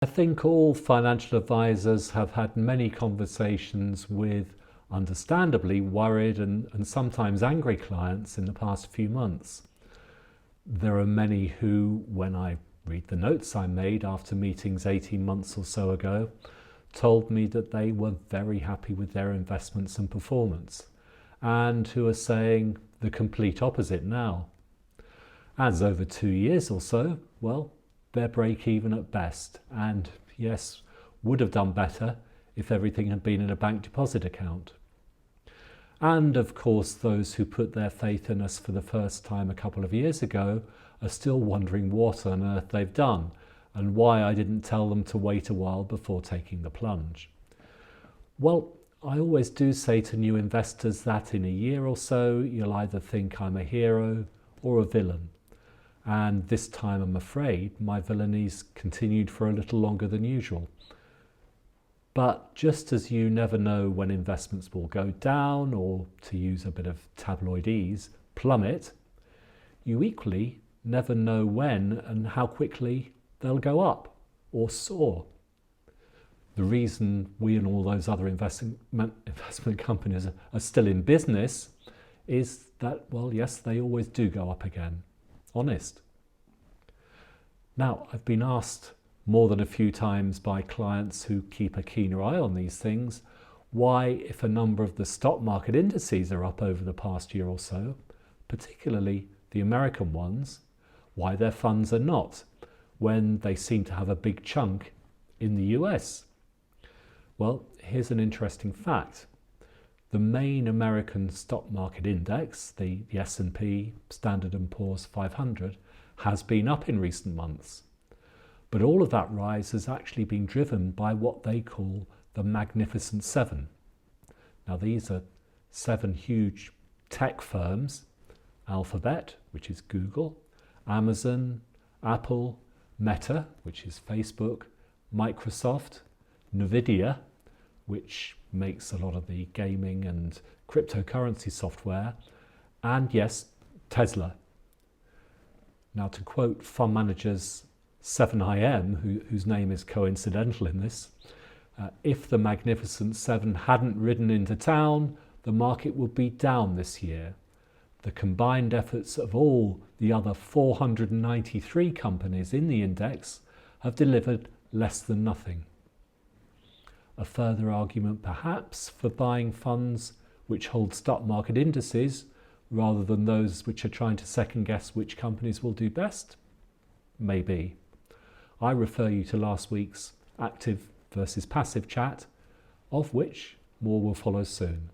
I think all financial advisors have had many conversations with understandably worried and sometimes angry clients in the past few months. There are many who, when I read the notes I made after meetings 18 months or so ago, told me that they were very happy with their investments and performance, and who are saying the complete opposite now. As over 2 years or so, well, they're break even at best, and yes, would have done better if everything had been in a bank deposit account. And of course, those who put their faith in us for the first time a couple of years ago are still wondering what on earth they've done and why I didn't tell them to wait a while before taking the plunge. Well, I always do say to new investors that in a year or so, you'll either think I'm a hero or a villain. And this time, I'm afraid, my villainies continued for a little longer than usual. But just as you never know when investments will go down, or to use a bit of tabloidese, plummet, you equally never know when and how quickly they'll go up or soar. The reason we and all those other investment companies are still in business is that, well, yes, they always do go up again. Honest. Now, I've been asked more than a few times by clients who keep a keener eye on these things, why, if a number of the stock market indices are up over the past year or so, particularly the American ones, why their funds are not, when they seem to have a big chunk in the US. Well, here's an interesting fact. The main American stock market index, the S&P Standard & Poor's 500, has been up in recent months. But all of that rise has actually been driven by what they call the Magnificent Seven. Now, these are 7 huge tech firms: Alphabet, which is Google, Amazon, Apple, Meta, which is Facebook, Microsoft, Nvidia, which makes a lot of the gaming and cryptocurrency software, and yes, Tesla. Now, to quote fund managers 7IM, whose name is coincidental in this, if the Magnificent Seven hadn't ridden into town, the market would be down this year. The combined efforts of all the other 493 companies in the index have delivered less than nothing. A further argument perhaps for buying funds which hold stock market indices rather than those which are trying to second guess which companies will do best? Maybe. I refer you to last week's active versus passive chat, of which more will follow soon.